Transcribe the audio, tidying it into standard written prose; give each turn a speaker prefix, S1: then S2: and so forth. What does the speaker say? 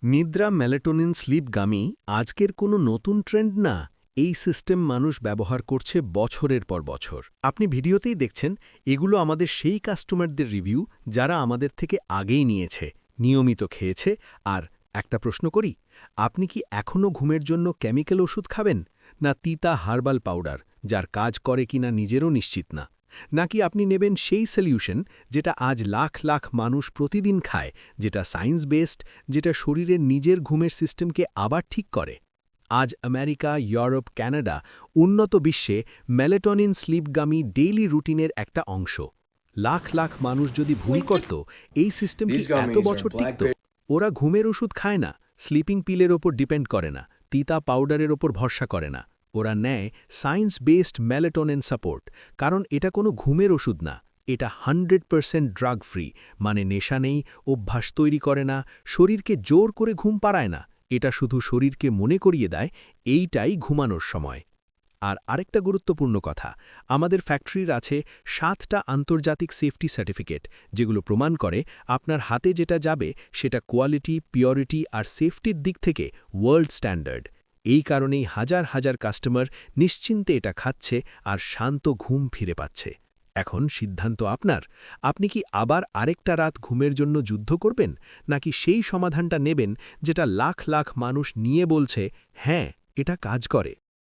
S1: নিদ্রা melatonin slip gummy আজকের কোনো নতুন ট্রেন্ড না। এই সিস্টেম মানুষ ব্যবহার করছে বছরের পর বছর। আপনি ভিডিওতেই দেখছেন এগুলো আমাদের সেই কাস্টমারদের রিভিউ যারা আমাদের থেকে আগেই নিয়েছে, নিয়মিত খেয়েছে। আর একটা প্রশ্ন করি, আপনি কি এখনও ঘুমের জন্য কেমিক্যাল ওষুধ খাবেন, না তিতা হার্বাল পাউডার যার কাজ করে কিনা নিজেরও নিশ্চিত না? নাকি আপনি নেবেন সেই সলিউশন যেটা আজ লাখ লাখ মানুষ প্রতিদিন খায়, যেটা সায়েন্স বেসড, যেটা শরীরের নিজের ঘুমের সিস্টেমকে আবার ঠিক করে? আজ আমেরিকা, ইউরোপ, কানাডা, উন্নত বিশ্বে মেলাটোনিন স্লিপগামী ডেইলি রুটিনের একটা অংশ। লাখ লাখ মানুষ যদি ভুল করত, এই সিস্টেম কি এত বছর টিকত? ওরা ঘুমের ওষুধ খায় না, স্লিপিং পিলের ওপর ডিপেন্ড করে না, তিতা পাউডারের ওপর ভরসা করে না। ওরা নেয় সায়েন্স বেসড মেলাটোনিন সাপোর্ট, কারণ এটা কোনো ঘুমের ওষুধ না, এটা 100% ড্রাগ ফ্রি। মানে নেশা নেই, অভ্যাস তৈরি করে না, শরীরকে জোর করে ঘুম পাড়ায় না। এটা শুধু শরীরকে মনে করিয়ে দেয় এইটাই ঘুমানোর সময়। আর আরেকটা গুরুত্বপূর্ণ কথা, আমাদের ফ্যাক্টরির আছে 7টা আন্তর্জাতিক সেফটি সার্টিফিকেট, যেগুলো প্রমাণ করে আপনার হাতে যেটা যাবে সেটা কোয়ালিটি, পিওরিটি আর সেফটির দিক থেকে ওয়ার্ল্ড স্ট্যান্ডার্ড। এই কারণেই হাজার হাজার কাস্টমার নিশ্চিন্তে এটা খাচ্ছে আর শান্ত ঘুম ফিরে পাচ্ছে। এখন সিদ্ধান্ত আপনার। আপনি কি আবার আরেকটা রাত ঘুমের জন্য যুদ্ধ করবেন, নাকি সেই সমাধানটা নেবেন যেটা লাখ লাখ মানুষ নিয়ে বলছে, হ্যাঁ, এটা কাজ করে?